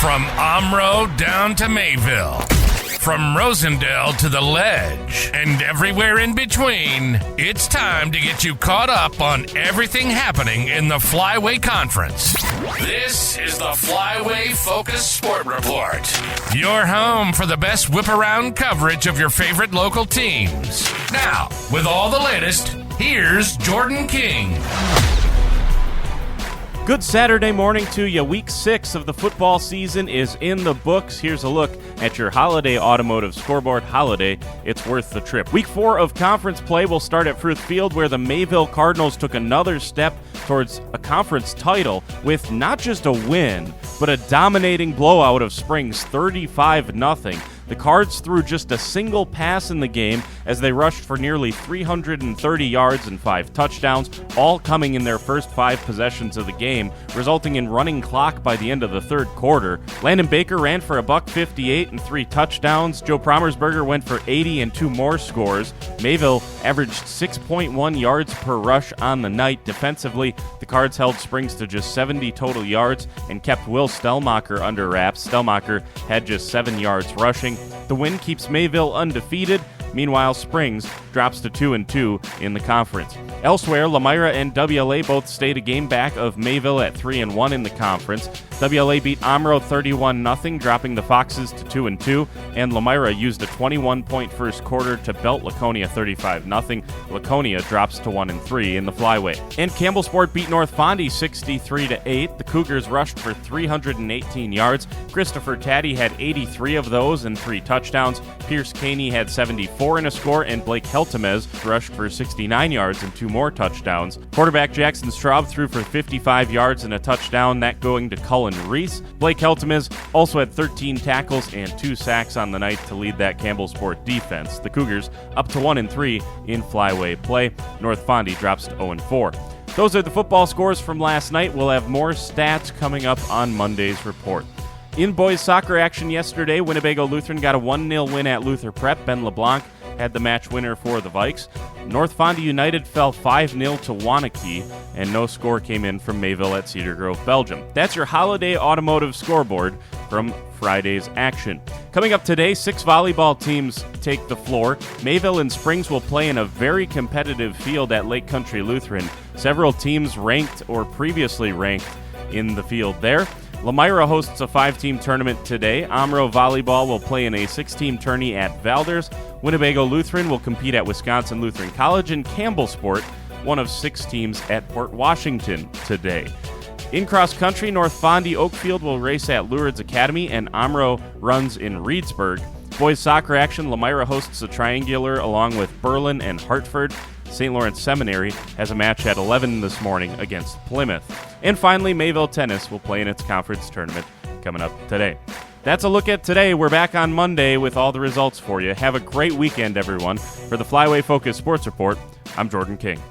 From Omro down to Mayville, from Rosendale to the Ledge, and everywhere in between, it's time to get you caught up on everything happening in the Flyway Conference. This is the Flyway Focus Sport Report, your home for the best whip-around coverage of your favorite local teams. Now, with all the latest, here's Jordan King. Good Saturday morning to you. Week 6 of the football season is in the books. Here's a look at your Holiday Automotive Scoreboard. Holiday, it's worth the trip. Week 4 of conference play will start at Fruth Field, where the Mayville Cardinals took another step towards a conference title with not just a win, but a dominating blowout of Springs, 35-0. The Cards threw just a single pass in the game as they rushed for nearly 330 yards and 5 touchdowns, all coming in their first 5 possessions of the game, resulting in running clock by the end of the third quarter. Landon Baker ran for $158 and 3 touchdowns. Joe Promersberger went for 80 and 2 more scores. Mayville averaged 6.1 yards per rush on the night. Defensively, the Cards held Springs to just 70 total yards and kept Will Stellmacher under wraps. Stellmacher had just 7 yards rushing. The win keeps Mayville undefeated. Meanwhile, Springs drops to 2-2 in the conference. Elsewhere, Lamira and WLA both stayed a game back of Mayville at 3-1 in the conference. WLA beat Omro 31-0, dropping the Foxes to 2-2, and Lamira used a 21-point first quarter to belt Laconia 35-0. Laconia drops to 1-3 in the Flyway. And Campbellsport beat North Fondy 63-8. The Cougars rushed for 318 yards. Christopher Taddy had 83 of those and 3 touchdowns. Pierce Caney had 74 in a score, and Blake Heltemez rushed for 69 yards and 2 more touchdowns. Quarterback Jackson Straub threw for 55 yards and a touchdown, that going to Cullen Reese. Blake Heltemez also had 13 tackles and 2 sacks on the night to lead that Campbellsport defense. The Cougars up to 1-3 in Flyway play. North Fondy drops to 0-4. Those are the football scores from last night. We'll have more stats coming up on Monday's report. In boys soccer action yesterday, Winnebago Lutheran got a 1-0 win at Luther Prep. Ben LeBlanc had the match winner for the Vikes. North Fondy United fell 5-0 to Wanakee, and no score came in from Mayville at Cedar Grove, Belgium. That's your Holiday Automotive Scoreboard from Friday's action. Coming up today, 6 volleyball teams take the floor. Mayville and Springs will play in a very competitive field at Lake Country Lutheran. Several teams ranked or previously ranked in the field there. Lamira hosts a 5-team tournament today. Omro Volleyball will play in a 6-team tourney at Valders. Winnebago Lutheran will compete at Wisconsin Lutheran College, and Campbellsport, one of 6 teams at Port Washington today. In cross country, North Fondy Oakfield will race at Lourdes Academy, and Omro runs in Reedsburg. Boys soccer action, Lamira hosts a triangular along with Berlin and Hartford. St. Lawrence Seminary has a match at 11 this morning against Plymouth. And finally, Mayville Tennis will play in its conference tournament coming up today. That's a look at today. We're back on Monday with all the results for you. Have a great weekend, everyone. For the Flyway Focus Sports Report, I'm Jordan King.